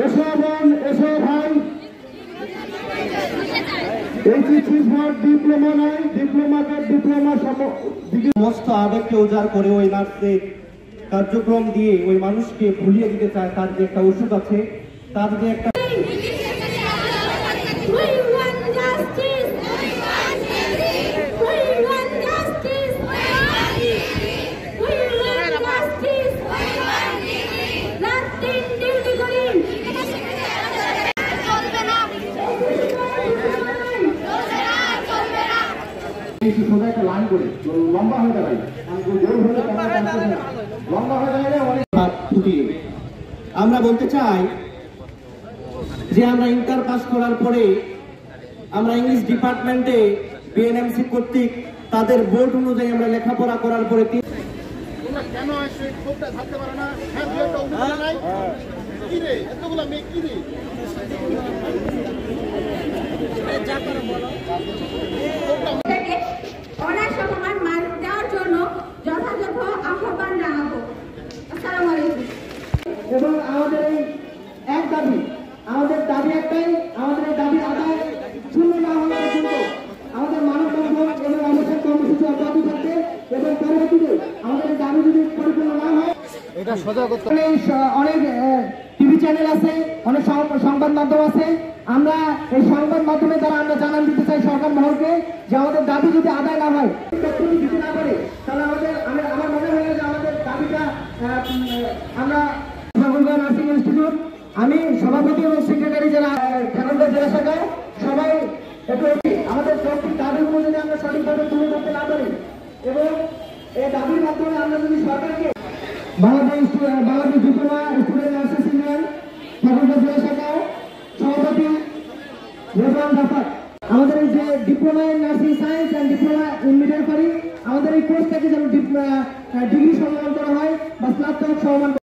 এসো বোন, এসো ভাই, ডিপ্লোমা নাই, ডিপ্লোমাকে ডিপ্লোমা সমস্ত আবেগকে উজাড় করে ওই নার্সের কার্যক্রম দিয়ে ওই মানুষকে ভুলিয়ে দিতে চায় তার যে একটা ওষুধ আছে, তার যে একটা সোজা একটা লাইন করে লম্বা হয়ে দাঁড়াই, লম্বা হয়ে দাঁড়ালে অনেক ফুটিয়ে। আমরা বলতে চাই যে আমরা ইন্টার পাস করার পরে আমরা ইংলিশ ডিপার্টমেন্টে বিএনএমসি কর্তৃক তাদের বোর্ড অনুযায়ী আমরা লেখাপড়া করার পরে কেন আসে খুবটা থাকতে পারে না, কি রে এতগুলা মেয়ে কি রে অনাসমান মান দেওয়ার জন্য যথাযথ আহ্বান জানাবো। আসসালামু আলাইকুম। এবং আমাদের এই এক দাবি, আমাদের দাবি একটাই, আমাদের এই দাবি আদায় শূন্য না হওয়া পর্যন্ত আমাদের মানববন্ধন এবং অবস্থান কর্মসূচি অব্যাহত থাকবে এবং পরবর্তীতে আমাদের এই দাবি যদি পরিপূর্ণ না হয় এটা সোজা করতে অনেক টিভি চ্যানেল আছে, অনেক সংবাদ মাধ্যম আছে, আমরা এই সংবাদ মাধ্যমের দ্বারা আমরা জানান দিতে চাই সরকার মহলকে যে আমাদের দাবি যদি আদায় না হয়, দিতে না পারে, তাহলে আমার মনে হয় যে আমাদের দাবিটা আমরা নার্সিং ইনস্টিটিউট, আমি সভাপতি এবং সেক্রেটারি যারা ঠাকুরগাঁও জেলা শাখায় সবাই একটু আমাদের প্রত্যেক দাবিগুলো যদি আমরা সঠিকভাবে তুলে ধরতে না পারি এবং এই দাবির মাধ্যমে আমরা যদি সরকারকে Bangladesh diploma student nurses union Thakurgaon জেলা শাখায় সভাপতি রেজওয়ান রাফাত, আমাদের এই যে diploma in nursing science and diploma in midwifery, আমাদের এই কোর্সটাকে যেন ডিগ্রি সম্মান করা হয় বা স্নাতক সম্মান